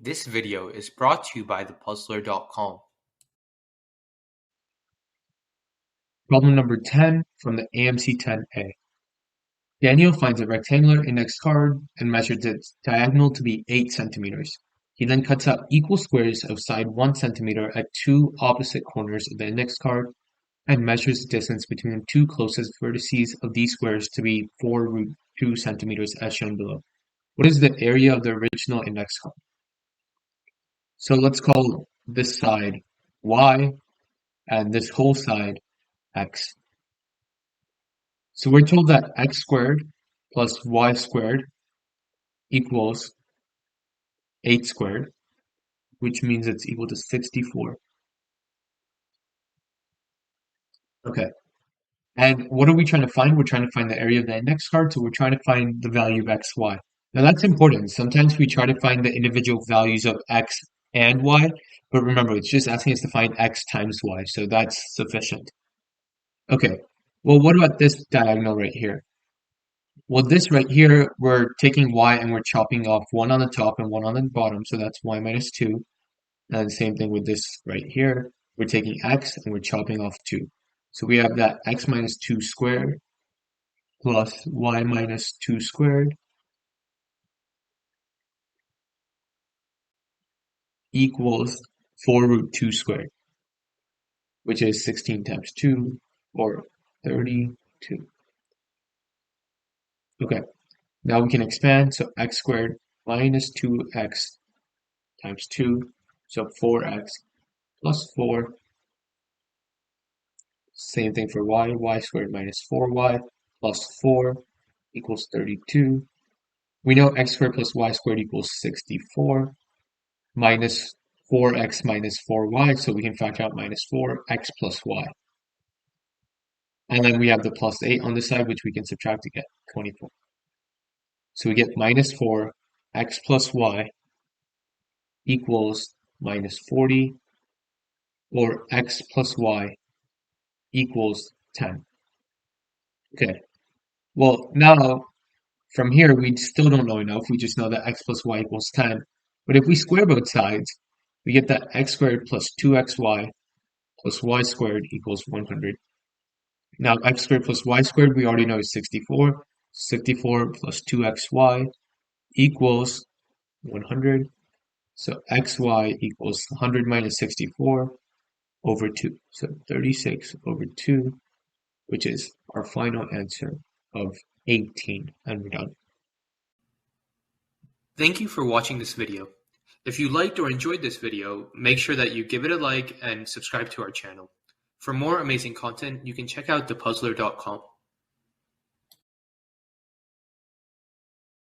This video is brought to you by thepuzzler.com. Problem number 10 from the AMC 10A. Daniel finds a rectangular index card and measures its diagonal to be 8 centimeters. He then cuts out equal squares of side 1 centimeter at two opposite corners of the index card and measures the distance between the two closest vertices of these squares to be 4 root 2 centimeters as shown below. What is the area of the original index card? So let's call this side y and this whole side x. So we're told that x squared plus y squared equals 8 squared, which means it's equal to 64. Okay, and what are we trying to find? We're trying to find the area of the index card, so we're trying to find the value of x, y. Now that's important. Sometimes we try to find the individual values of x and y, but remember, it's just asking us to find x times y, so that's sufficient. Okay, well, what about this diagonal right here? Well, this right here, we're taking y and we're chopping off one on the top and one on the bottom, so that's y minus 2. And the same thing with this right here. We're taking x and we're chopping off 2. So we have that x minus 2 squared plus y minus 2 squared equals 4 root 2 squared, which is 16 times 2, or 32. Okay, now we can expand, so x squared minus 2x times 2, so 4x plus 4. Same thing for y squared minus 4y plus 4 equals 32. We know x squared plus y squared equals 64 minus 4x minus 4y, so we can factor out minus 4x plus y. And then we have the plus 8 on this side, which we can subtract to get 24. So we get minus 4x plus y equals minus 40, or x plus y equals 10. Okay, well, now from here, we still don't know enough. We just know that x plus y equals 10. But if we square both sides, we get that x squared plus 2xy plus y squared equals 100. Now, x squared plus y squared, we already know is 64. 64 plus 2xy equals 100. So xy equals 100 minus 64 over 2. So 36 over 2, which is our final answer of 18, and we're done. Thank you for watching this video. If you liked or enjoyed this video, make sure that you give it a like and subscribe to our channel. For more amazing content, you can check out thepuzzler.com.